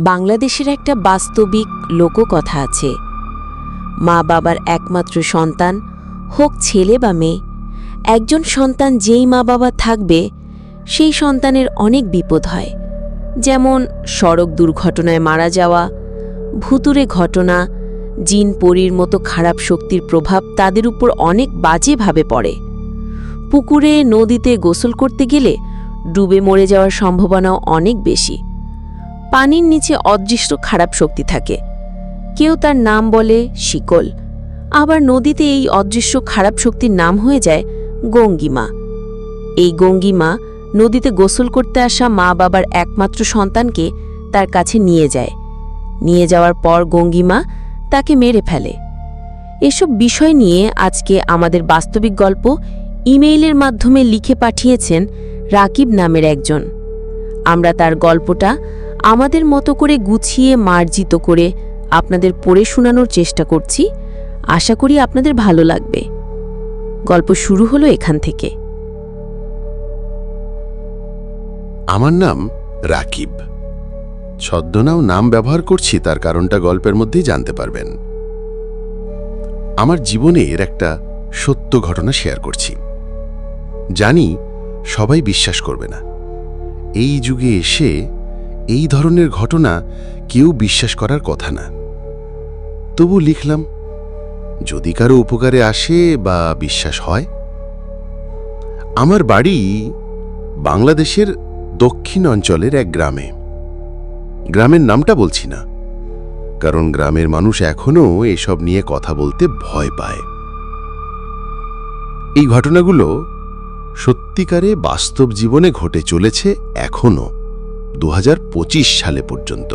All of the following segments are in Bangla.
বাংলাদেশের একটা বাস্তবিক লোককথা আছে। মা বাবার একমাত্র সন্তান, হোক ছেলে বা মেয়ে, একজন সন্তান যেই মা বাবা থাকবে সেই সন্তানের অনেক বিপদ হয়। যেমন সড়ক দুর্ঘটনায় মারা যাওয়া, ভুতুড়ে ঘটনা, জিন পরীর মতো খারাপ শক্তির প্রভাব তাদের উপর অনেক বাজেভাবে পড়ে। পুকুরে নদীতে গোসল করতে গেলে ডুবে মরে যাওয়ার সম্ভাবনাও অনেক বেশি। পানির নিচে অদৃশ্য খারাপ শক্তি থাকে, কেউ তার নাম বলে শিকল। আবার নদীতে এই অদৃশ্য খারাপ শক্তির নাম হয়ে যায় গঙ্গিমা। এই গঙ্গিমা নদীতে গোসল করতে আসা মা বাবার একমাত্র সন্তানকে তার কাছে নিয়ে যায়। নিয়ে যাওয়ার পর গঙ্গিমা তাকে মেরে ফেলে। এসব বিষয় নিয়ে আজকে আমাদের বাস্তবিক গল্প ইমেইলের মাধ্যমে লিখে পাঠিয়েছেন রাকিব নামের একজন। আমরা তার গল্পটা আমাদের মতো করে গুছিয়ে মার্জিত করে আপনাদের পড়ে শোনানোর চেষ্টা করছি। আশা করি আপনাদের ভালো লাগবে। গল্প শুরু হলো এখান থেকে। আমার নাম রাকিব। ছদ্মনাম নাম ব্যবহার করছি, তার কারণটা গল্পের মধ্যেই জানতে পারবেন। আমার জীবনের একটা সত্য ঘটনা শেয়ার করছি। জানি সবাই বিশ্বাস করবে না। এই যুগে এসে এই ধরনের ঘটনা কেউ বিশ্বাস করার কথা না, তবু লিখলাম, যদি কারো উপকারে আসে বা বিশ্বাস হয়। আমার বাড়ি বাংলাদেশের দক্ষিণ অঞ্চলের এক গ্রামে। গ্রামের নামটা বলছি না, কারণ গ্রামের মানুষ এখনও এসব নিয়ে কথা বলতে ভয় পায়। এই ঘটনাগুলো সত্যিকারে বাস্তব জীবনে ঘটে চলেছে এখনও 2025 সালে পর্যন্ত।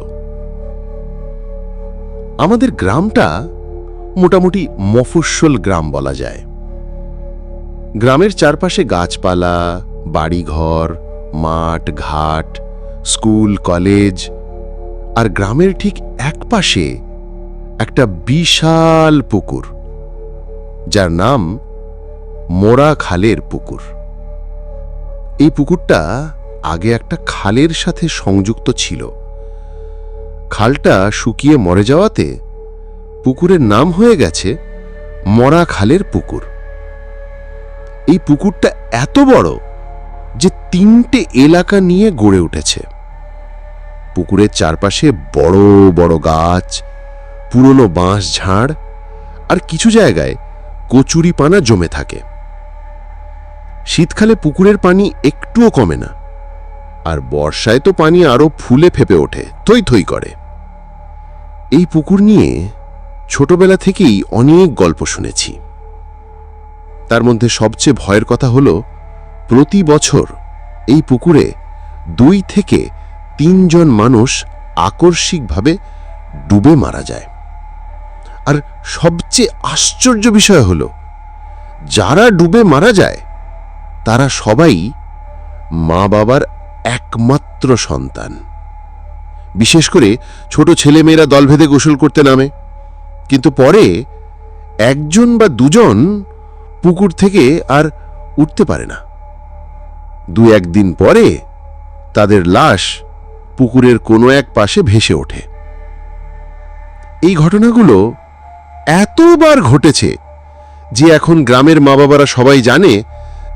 আমাদের গ্রামটা মোটামুটি মফস্বল গ্রাম বলা যায়। গ্রামের চারপাশে গাছপালা, বাড়িঘর, মাঠ ঘাট, স্কুল কলেজ, আর গ্রামের ঠিক একপাশে একটা বিশাল পুকুর, যার নাম মোরা খালের পুকুর। এই পুকুরটা আগে একটা খালের সাথে সংযুক্ত ছিল। খালটা শুকিয়ে মরে যাওয়াতে পুকুরের নাম হয়ে গেছে মরা খালের পুকুর। এই পুকুরটা এত বড় যে 3টে এলাকা নিয়ে গড়ে উঠেছে। পুকুরের চারপাশে বড় বড় গাছ, পুরনো বাঁশ ঝাড়, আর কিছু জায়গায় কচুরিপানা জমে থাকে। শীতকালে পুকুরের পানি একটুও কমে না, আর বর্ষায় তো পানি আরো ফুলে ফেপে ওঠে, থই থই করে। এই পুকুর নিয়ে ছোটবেলা থেকেই অনেক গল্প শুনেছি। তার মধ্যে সবচেয়ে ভয়ের কথা হলো, প্রতি বছর এই পুকুরে 2 থেকে 3 জন মানুষ আকস্মিকভাবে ডুবে মারা যায়। আর সবচেয়ে আশ্চর্য বিষয় হলো, যারা ডুবে মারা যায় তারা সবাই মা বাবার একমাত্র সন্তান। বিশেষ করে ছোট ছেলেমেয়েরা দলভেদে গোসল করতে নামে, কিন্তু পরে 1জন বা 2জন পুকুর থেকে আর উঠতে পারে না। 2-1 দিন পরে তাদের লাশ পুকুরের কোনো এক পাশে ভেসে ওঠে। এই ঘটনাগুলো এতবার ঘটেছে যে এখন গ্রামের মা বাবারা সবাই জানে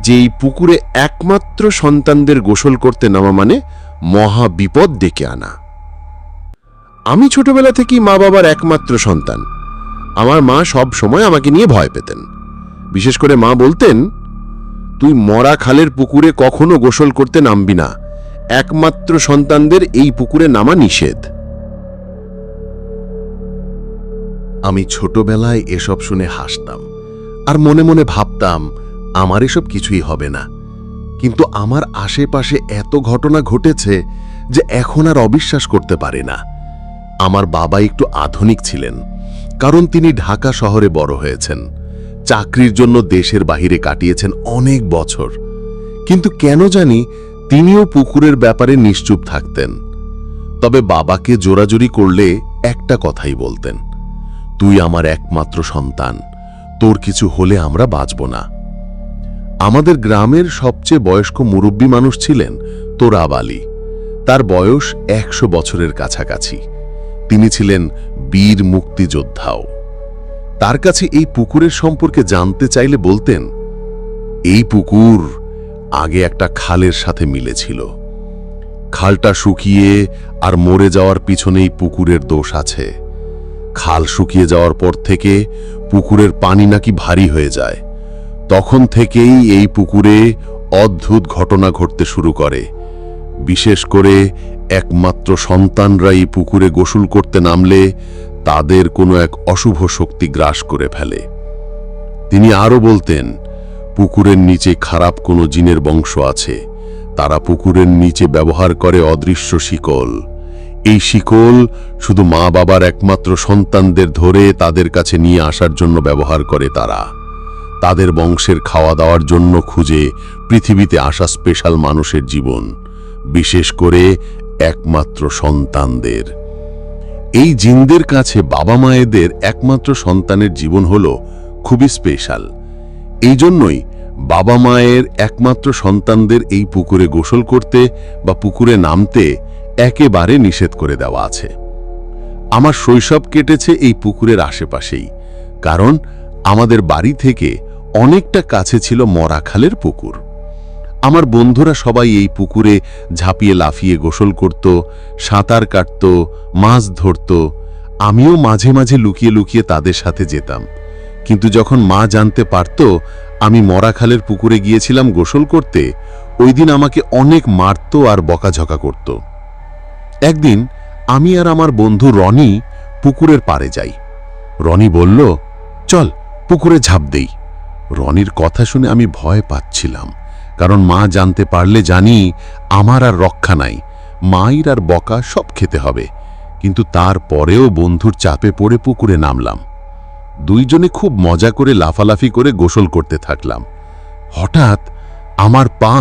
যে এই পুকুরে একমাত্র সন্তানদের গোসল করতে নামা মানে মহা বিপদ ডেকে আনা। আমি ছোটবেলা থেকেই মা বাবার একমাত্র সন্তান। আমার মা সব সময় আমাকে নিয়ে ভয় পেতেন। বিশেষ করে মা বলতেন, তুই মরা খালের পুকুরে কখনো গোসল করতে নামবি না, একমাত্র সন্তানদের এই পুকুরে নামা নিষেধ। আমি ছোটবেলায় এসব শুনে হাসতাম আর মনে মনে ভাবতাম, আমার এসব কিছুই হবে না। কিন্তু আমার আশেপাশে এত ঘটনা ঘটেছে যে এখন আর অবিশ্বাস করতে পারি না। আমার বাবা একটু আধুনিক ছিলেন, কারণ তিনি ঢাকা শহরে বড় হয়েছেন, চাকরির জন্য দেশের বাহিরে কাটিয়েছেন অনেক বছর। কিন্তু কেন জানি তিনিও পুকুরের ব্যাপারে নিশ্চুপ থাকতেন। তবে বাবাকে জোরাজুরি করলে একটা কথাই বলতেন, তুই আমার একমাত্র সন্তান, তোর কিছু হলে আমরা বাঁচব না। আমাদের গ্রামের সবচেয়ে বয়স্ক মুরব্বী মানুষ ছিলেন তোরাব আলী। তার বয়স 100 বছরের কাছাকাছি। তিনি ছিলেন বীর মুক্তিযোদ্ধাও। তার কাছে এই পুকুরের সম্পর্কে জানতে চাইলে বলতেন, এই পুকুর আগে একটা খালের সাথে মিলেছিল। খালটা শুকিয়ে আর মরে যাওয়ার পিছনেই পুকুরের দোষ আছে। খাল শুকিয়ে যাওয়ার পর থেকে পুকুরের পানি নাকি ভারী হয়ে যায়। তখন থেকেই এই পুকুরে অদ্ভুত ঘটনা ঘটতে শুরু করে। বিশেষ করে একমাত্র সন্তানরা এই পুকুরে গোসল করতে নামলে তাদের কোনো এক অশুভ শক্তি গ্রাস করে ফেলে। তিনি আরও বলতেন, পুকুরের নিচে খারাপ কোনো জিনের বংশ আছে। তারা পুকুরের নিচে ব্যবহার করে অদৃশ্য শিকল। এই শিকল শুধু মা বাবার একমাত্র সন্তানদের ধরে তাদের কাছে নিয়ে আসার জন্য ব্যবহার করে তারা। তাদের বংশের খাওয়া দাওয়ার জন্য খুঁজে পৃথিবীতে আসা স্পেশাল মানুষের জীবন, বিশেষ করে একমাত্র সন্তানদের। এই জিনদের কাছে বাবা মায়েদের একমাত্র সন্তানের জীবন হলো খুবই স্পেশাল। এই জন্যই বাবা মায়ের একমাত্র সন্তানদের এই পুকুরে গোসল করতে বা পুকুরে নামতে একেবারে নিষেধ করে দেওয়া আছে। আমার শৈশব কেটেছে এই পুকুরের আশেপাশেই, কারণ আমাদের বাড়ি থেকে অনেকটা কাছে ছিল মরাখালের পুকুর। আমার বন্ধুরা সবাই এই পুকুরে ঝাঁপিয়ে লাফিয়ে গোসল করত, সাঁতার কাটত, মাছ ধরত। আমিও মাঝে মাঝে লুকিয়ে লুকিয়ে তাদের সাথে যেতাম। কিন্তু যখন মা জানতে পারত আমি মরাখালের পুকুরে গিয়েছিলাম গোসল করতে, ওই দিন আমাকে অনেক মারত আর বকাঝকা করত। একদিন আমি আর আমার বন্ধু রনি পুকুরের পাড়ে যাই। রনি বলল, চল পুকুরে ঝাঁপ দেই। রনির কথা শুনে আমি ভয় পাচ্ছিলাম, কারণ মা জানতে পারলে জানি আমার আর রক্ষা নাই, মায়ের আর বকা সব খেতে হবে। কিন্তু তারপরেও বন্ধুর চাপে পড়ে পুকুরে নামলাম। দুইজনে খুব মজা করে লাফালাফি করে গোসল করতে থাকলাম। হঠাৎ আমার পা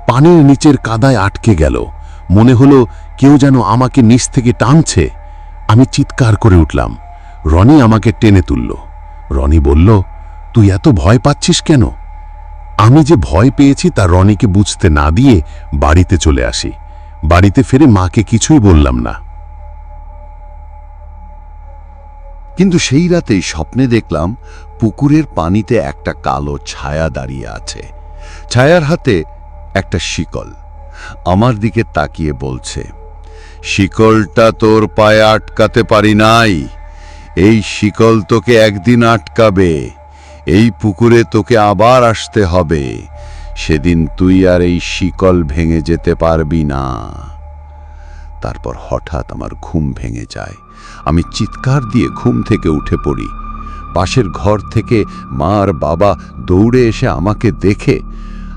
পানির নিচের কাদায় আটকে গেল। মনে হলো কেউ যেন আমাকে নিচ থেকে টানছে। আমি চিৎকার করে উঠলাম। রনি আমাকে টেনে তুলল। রনি বলল, তুই এত ভয় পাচ্ছিস কেন? আমি যে ভয় পেয়েছি তা রনিকে বুঝতে না দিয়ে বাড়িতে চলে আসি। বাড়িতে ফিরে মাকে কিছুই বললাম না। কিন্তু সেই রাতেই স্বপ্নে দেখলাম পুকুরের পানিতে একটা কালো ছায়া দাঁড়িয়ে আছে। ছায়ার হাতে একটা শিকল। আমার দিকে তাকিয়ে বলছে, শিকলটা তোর পায়ে আটকাতে পারি নাই, এই শিকল তোকে একদিন আটকাবে। এই পুকুরে তোকে আবার আসতে হবে, সেদিন তুই আর এই শিকল ভেঙে যেতে পারবি না। তারপর হঠাৎ আমার ঘুম ভেঙে যায়। আমি চিৎকার দিয়ে ঘুম থেকে উঠে পড়ি। পাশের ঘর থেকে মা আর বাবা দৌড়ে এসে আমাকে দেখে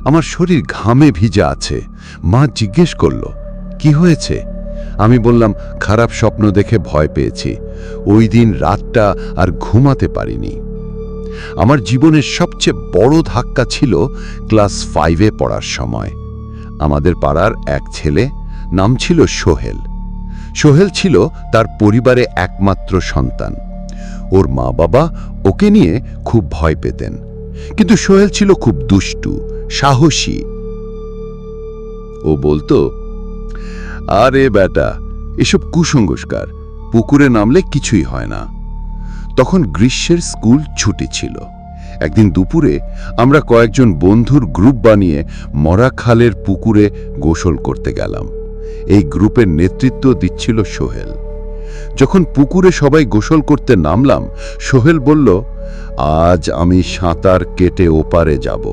আমার শরীর ঘামে ভিজে আছে। মা জিজ্ঞেস করল, কি হয়েছে? আমি বললাম, খারাপ স্বপ্ন দেখে ভয় পেয়েছি। ওই দিন রাতটা আর ঘুমাতে পারিনি। আমার জীবনের সবচেয়ে বড় ধাক্কা ছিল ক্লাস 5-এ পড়ার সময়। আমাদের পাড়ার এক ছেলে, নাম ছিল সোহেল। সোহেল ছিল তার পরিবারে একমাত্র সন্তান। ওর মা বাবা ওকে নিয়ে খুব ভয় পেতেন, কিন্তু সোহেল ছিল খুব দুষ্টু, সাহসী। ও বলতো, আরে বেটা, এসব কুসংস্কার, পুকুরে নামলে কিছুই হয় না। তখন গ্রীষ্মের স্কুল ছুটি ছিল। একদিন দুপুরে আমরা কয়েকজন বন্ধুর গ্রুপ বানিয়ে মরাখালের পুকুরে গোসল করতে গেলাম। এই গ্রুপের নেতৃত্ব দিচ্ছিল সোহেল। যখন পুকুরে সবাই গোসল করতে নামলাম, সোহেল বলল, আজ আমি সাঁতার কেটে ওপারে যাব।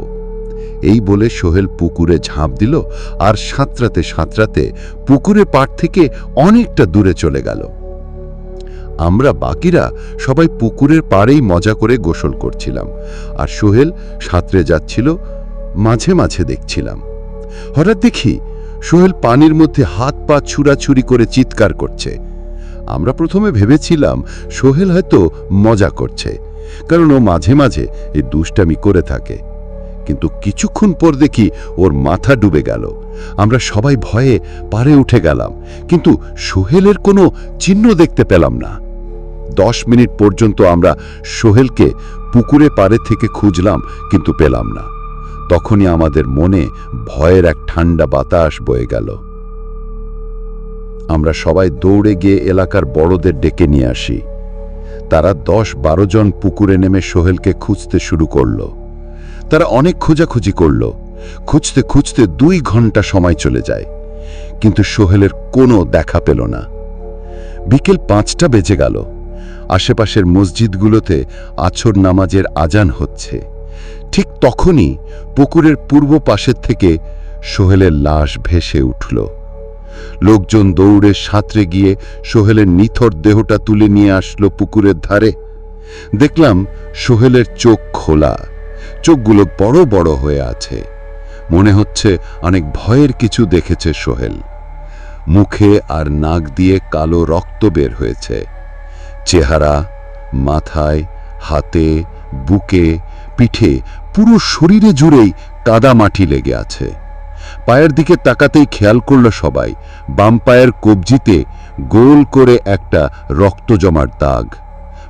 এই বলে সোহেল পুকুরে ঝাঁপ দিল আর সাঁতরাতে সাঁতরাতে পুকুরের পাড় থেকে অনেকটা দূরে চলে গেল। আমরা বাকিরা সবাই পুকুরের পাড়েই মজা করে গোসল করছিলাম, আর সোহেল সাঁতরে যাচ্ছিল। মাঝে মাঝে দেখছিলাম। হঠাৎ দেখি সোহেল পানির মধ্যে হাত পা ছুড়াছুড়ি করে চিৎকার করছে। আমরা প্রথমে ভেবেছিলাম সোহেল হয়তো মজা করছে, কারণ ও মাঝে মাঝে এই দুষ্টামি করে থাকে। কিন্তু কিছুক্ষণ পর দেখি ওর মাথা ডুবে গেল। আমরা সবাই ভয়ে পাড়ে উঠে গেলাম, কিন্তু সোহেলের কোনো চিহ্ন দেখতে পেলাম না। 10 মিনিট পর্যন্ত আমরা সোহেলকে পুকুরে পাড়ে থেকে খুঁজলাম, কিন্তু পেলাম না। তখনই আমাদের মনে ভয়ের এক ঠান্ডা বাতাস বয়ে গেল। আমরা সবাই দৌড়ে গিয়ে এলাকার বড়দের ডেকে নিয়ে আসি। তারা 10-12 জন পুকুরে নেমে সোহেলকে খুঁজতে শুরু করল। তারা অনেক খোঁজাখুঁজি করল। খুঁজতে খুঁজতে 2 ঘন্টা সময় চলে যায়, কিন্তু সোহেলের কোনো দেখা পেল না। বিকেল 5টা বেজে গেল। আশেপাশের মসজিদগুলোতে আছর নামাজের আজান হচ্ছে। ঠিক তখনই পুকুরের পূর্ব পাশের থেকে সোহেলের লাশ ভেসে উঠল। লোকজন দৌড়ে সাঁতরে গিয়ে সোহেলের নিথর দেহটা তুলে নিয়ে আসলো পুকুরের ধারে। দেখলাম সোহেলের চোখ খোলা, চোখগুলো বড় বড় হয়ে আছে। মনে হচ্ছে অনেক ভয়ের কিছু দেখেছে সোহেল। মুখে আর নাক দিয়ে কালো রক্ত বের হয়েছে। চেহারা, মাথায়, হাতে, বুকে, পিঠে, পুরো শরীরে জুড়েই কাদা মাটি লেগে আছে। পায়ের দিকে তাকাতেই খেয়াল করল সবাই, বাম পায়ের কবজিতে গোল করে একটা রক্ত জমার দাগ।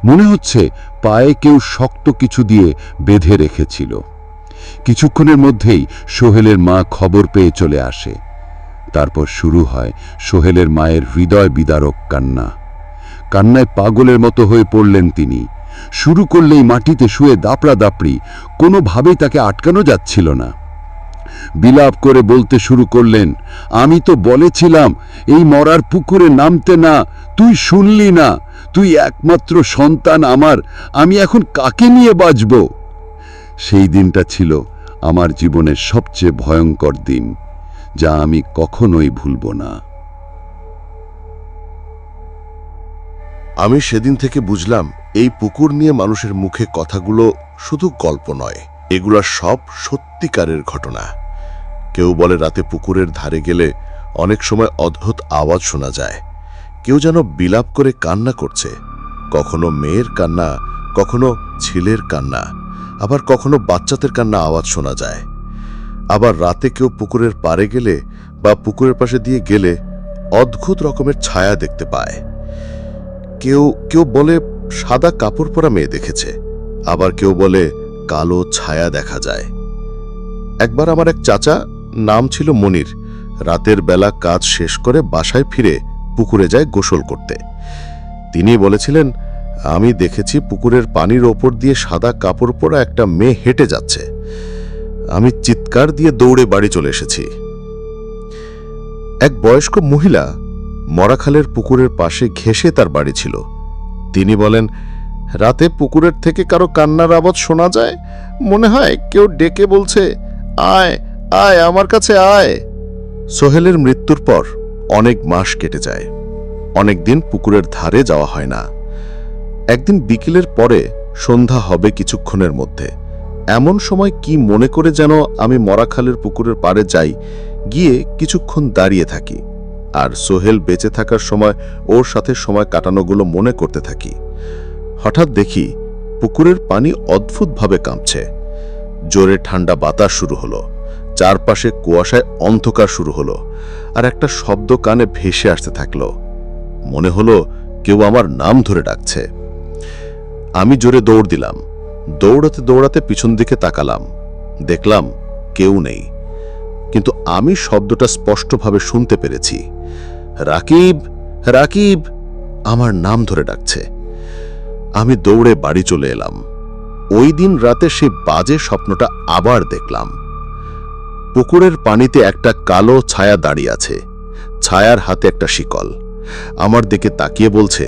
মনে হচ্ছে পায়ে কেউ শক্ত কিছু দিয়ে বেঁধে রেখেছিল। কিছুক্ষণের মধ্যেই সোহেলের মা খবর পেয়ে চলে আসে। তারপর শুরু হয় সোহেলের মায়ের হৃদয় বিদারক কান্না। কান্নায় পাগলের মতো হয়ে পড়লেন তিনি। শুরু করলেই মাটিতে শুয়ে দাপড়া দাপড়ি, কোনোভাবেই তাকে আটকানো যাচ্ছিল না। বিলাপ করে বলতে শুরু করলেন, আমি তো বলেছিলাম এই মরার পুকুরে নামতে না, তুই শুনলি না, তুই একমাত্র সন্তান আমার, আমি এখন কাকে নিয়ে বাঁচব? সেই দিনটা ছিল আমার জীবনের সবচেয়ে ভয়ঙ্কর দিন, যা আমি কখনোই ভুলব না। আমি সেদিন থেকে বুঝলাম, এই পুকুর নিয়ে মানুষের মুখে কথাগুলো শুধু গল্প নয়, এগুলা সব সত্যিকারের ঘটনা। কেউ বলে রাতে পুকুরের ধারে গেলে অনেক সময় অদ্ভুত আওয়াজ শোনা যায়। কেউ যেন বিলাপ করে কান্না করছে, কখনো মেয়ের কান্না, কখনো ছেলের কান্না, আবার কখনো বাচ্চাদের কান্না আওয়াজ শোনা যায়। আবার রাতে কেউ পুকুরের পাড়ে গেলে বা পুকুরের পাশে দিয়ে গেলে অদ্ভুত রকমের ছায়া দেখতে পায়। কেউ কেউ বলে সাদা কাপড় পরা মেয়ে দেখেছে, আবার কেউ বলে কালো ছায়া দেখা যায়। একবার আমার এক চাচা, নাম ছিল মনির, রাতের বেলা কাজ শেষ করে বাসায় ফিরে পুকুরে যায় গোসল করতে। তিনি বলেছিলেন, আমি দেখেছি পুকুরের পানির ওপর দিয়ে সাদা কাপড় পরা একটা মেয়ে হেঁটে যাচ্ছে। আমি চিৎকার দিয়ে দৌড়ে বাড়ি চলে এসেছি। এক বয়স্ক মহিলা মরাখালের পুকুরের পাশে ঘেঁষে তার বাড়ি ছিল। তিনি বলেন, রাতে পুকুরের থেকে কারো কান্নার আওয়াজ শোনা যায়, মনে হয় কেউ ডেকে বলছে, আয় আয় আমার কাছে আয়। সোহেলের মৃত্যুর পর অনেক মাস কেটে যায়। অনেক দিন পুকুরের ধারে যাওয়া হয় না। একদিন বিকেলের পরে সন্ধ্যা হবে কিছুক্ষণের মধ্যে, এমন সময় কি মনে করে যেন আমি মরাখালের পুকুরের পাড়ে যাই, গিয়ে কিছুক্ষণ দাঁড়িয়ে থাকি আর সোহেল বেঁচে থাকার সময় ওর সাথে সময় কাটানোগুলো মনে করতে থাকি। হঠাৎ দেখি পুকুরের পানি অদ্ভুতভাবে কাঁপছে। জোরে ঠান্ডা বাতাস শুরু হলো, চারপাশে কুয়াশায় অন্ধকার শুরু হলো, আর একটা শব্দ কানে ভেসে আসতে থাকলো। মনে হলো কেউ আমার নাম ধরে ডাকছে। আমি জোরে দৌড় দিলাম। দৌড়াতে দৌড়াতে পিছন দিকে তাকালাম, দেখলাম কেউ নেই, কিন্তু আমি শব্দটা স্পষ্টভাবে শুনতে পেরেছি। রাকিব, রাকিব, আমার নাম ধরে ডাকছে। আমি দৌড়ে বাড়ি চলে এলাম। ওই দিন রাতে সেই বাজে স্বপ্নটা আবার দেখলাম। পুকুরের পানিতে একটা কালো ছায়া দাঁড়িয়ে আছে। ছায়ার হাতে একটা শিকল। আমার দিকে তাকিয়ে বলছে,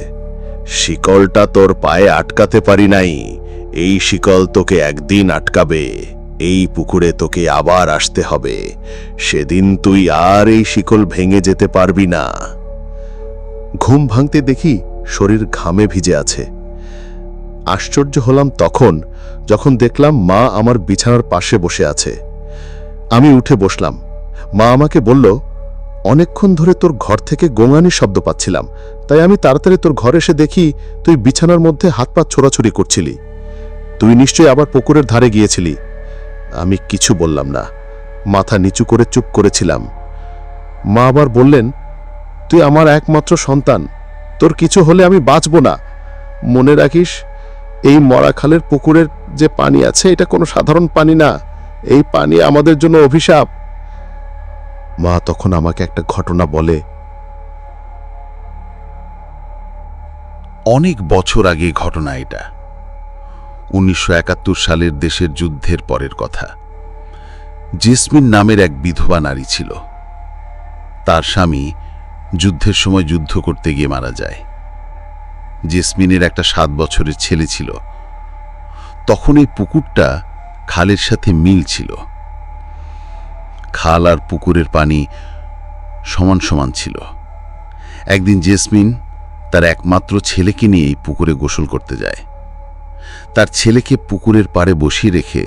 শিকলটা তোর পায়ে আটকাতে পারি নাই, এই শিকল তোকে একদিন আটকাবে। এই পুকুরে তোকে আবার আসতে হবে, সেদিন তুই আর এই শিকল ভেঙে যেতে পারবি না। ঘুম ভাঙতে দেখি শরীর ঘামে ভিজে আছে। আশ্চর্য হলাম তখন যখন দেখলাম মা আমার বিছানার পাশে বসে আছে। আমি উঠে বসলাম। মা আমাকে বলল, অনেকক্ষণ ধরে তোর ঘর থেকে গোঙানির শব্দ পাচ্ছিলাম, তাই আমি তাড়াতাড়ি তোর ঘরে এসে দেখি তুই বিছানার মধ্যে হাত পা ছোড়াছুড়ি করছিলি। তুই নিশ্চয়ই আবার পুকুরের ধারে গিয়েছিলি। আমি কিছু বললাম না, মাথা নিচু করে চুপ করেছিলাম। মা আবার বললেন, তুই আমার একমাত্র সন্তান, তোর কিছু হলে আমি বাঁচব না। মনে রাখিস, এই মরাখালের পুকুরের যে পানি আছে এটা কোনো সাধারণ পানি না, এই পানি আমাদের জন্য অভিশাপ। মা তখন আমাকে একটা ঘটনা বলে। অনেক বছর আগে ঘটনা এটা। 1971 সালের দেশের যুদ্ধের পরের কথা। জেসমিন নামের এক বিধবা নারী ছিল। তার স্বামী যুদ্ধের সময় যুদ্ধ করতে গিয়ে মারা যায়। জেসমিনের একটা 7 বছরের ছেলে ছিল। তখন এই পুকুরটা খালের সাথে মিল ছিল। খাল আর পুকুরের পানি সমান সমান ছিল। একদিন জেসমিন তার একমাত্র ছেলেকে নিয়ে এই পুকুরে গোসল করতে যায়। তার ছেলেকে পুকুরের পাড়ে বসিয়ে রেখে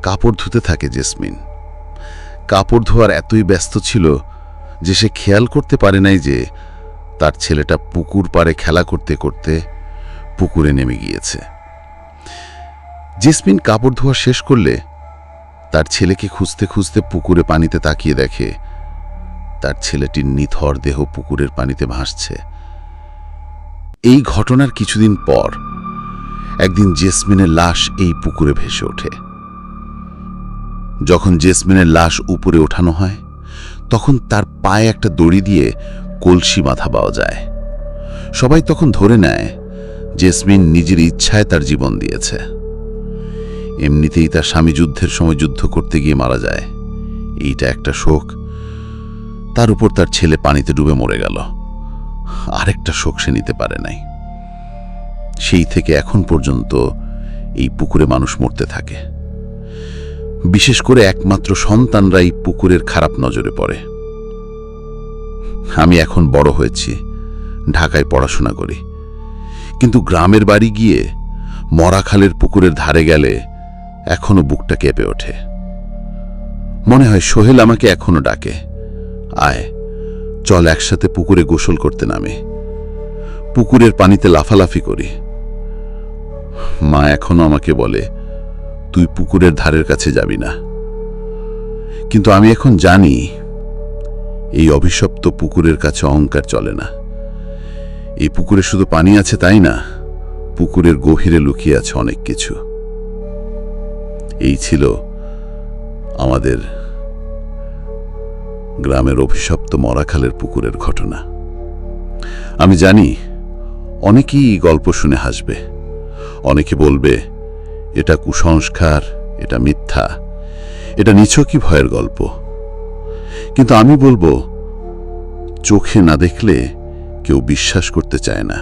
কাপড় ধুতে থাকে জেসমিন। কাপড় ধোয়ার এতই ব্যস্ত ছিল যে সে খেয়াল করতে পারে নাই যে তার ছেলেটা পুকুর পাড়ে খেলা করতে করতে পুকুরে নেমে গিয়েছে। জেসমিন কাপড় ধোয়া শেষ করলে তার ছেলেকে খুঁজতে খুঁজতে পুকুরে পানিতে তাকিয়ে দেখে তার ছেলেটির নিথর দেহ পুকুরের পানিতে ভাসছে। এই ঘটনার কিছুদিন পর একদিন জেসমিনের লাশ এই পুকুরে ভেসে ওঠে। যখন জেসমিনের লাশ উপরে ওঠানো হয় তখন তার পায়ে একটা দড়ি দিয়ে কলসি বাঁধা পাওয়া যায়। সবাই তখন ধরে নেয় জেসমিন নিজের ইচ্ছায় তার জীবন দিয়েছে। এমনিতেই তার স্বামী যুদ্ধের সময় যুদ্ধ করতে গিয়ে মারা যায়, এইটা একটা শোক। তার উপর তার ছেলে পানিতে ডুবে মরে গেল, আরেকটা শোক সে নিতে পারে নাই। সেই থেকে এখন পর্যন্ত এই পুকুরে মানুষ মরতে থাকে। বিশেষ করে একমাত্র সন্তানরা এই পুকুরের খারাপ নজরে পড়ে। আমি এখন বড় হয়েছি, ঢাকায় পড়াশোনা করি, কিন্তু গ্রামের বাড়ি গিয়ে মরাখালের পুকুরের ধারে গেলে এখনো বুকটা কেঁপে ওঠে। মনে হয় সোহেল আমাকে এখনো ডাকে, আয় চল একসাথে পুকুরে গোসল করতে নামে, পুকুরের পানিতে লাফালাফি করি। মা এখনো আমাকে বলে, তুই পুকুরের ধারের কাছে যাবি না। কিন্তু আমি এখন জানি এই অভিশপ্ত পুকুরের কাছে অহংকার চলে না। এই পুকুরে শুধু পানি আছে তাই না, পুকুরের গভীরে লুকিয়ে আছে অনেক কিছু। এই ছিল আমাদের গ্রামের অভিশপ্ত মরাখালের পুকুরের ঘটনা। আমি জানি অনেকেই এই গল্প শুনে হাসবে, অনেকে বলবে এটা কুসংস্কার, এটা মিথ্যা, এটা নিছকই ভয়ের গল্প। কিন্তু আমি বলবো, চোখে না দেখলে কেউ বিশ্বাস করতে চায় না,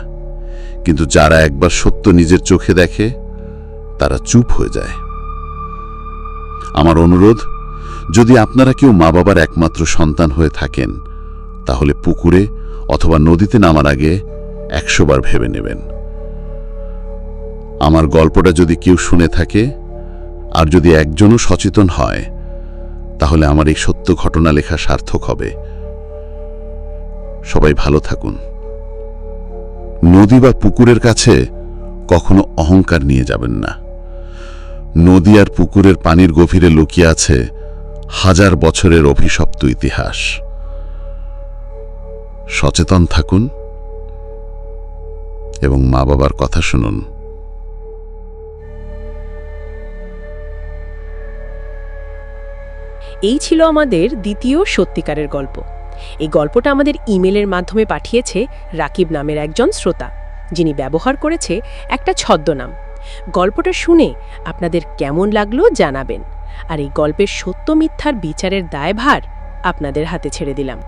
কিন্তু যারা একবার সত্য নিজের চোখে দেখে তারা চুপ হয়ে যায়। আমার অনুরোধ, যদি আপনারা কেউ মা বাবার একমাত্র সন্তান হয়ে থাকেন তাহলে পুকুরে অথবা নদীতে নামার আগে 100 বার ভেবে নেবেন। আমার গল্পটা যদি কেউ শুনে থাকে আর যদি একজনও সচেতন হয় তাহলে আমার এই সত্য ঘটনা লেখা সার্থক হবে। সবাই ভালো থাকুন। নদী বা পুকুরের কাছে কখনো অহংকার নিয়ে যাবেন না। নদী আর পুকুরের পানির গভীরে লুকিয়ে আছে 1000 বছরের অভিশপ্ত ইতিহাস। সচেতন থাকুন এবং মা বাবার কথা শুনুন। এই ছিল আমাদের দ্বিতীয় সত্যিকারের গল্প। এই গল্পটা আমাদের ইমেলের মাধ্যমে পাঠিয়েছে রাকিব নামের একজন শ্রোতা, যিনি ব্যবহার করেছে একটা ছদ্মনাম। গল্পটা শুনে আপনাদের কেমন লাগলো জানাবেন, আর এই গল্পের সত্য মিথ্যার বিচারের দায়ভার আপনাদের হাতে ছেড়ে দিলাম।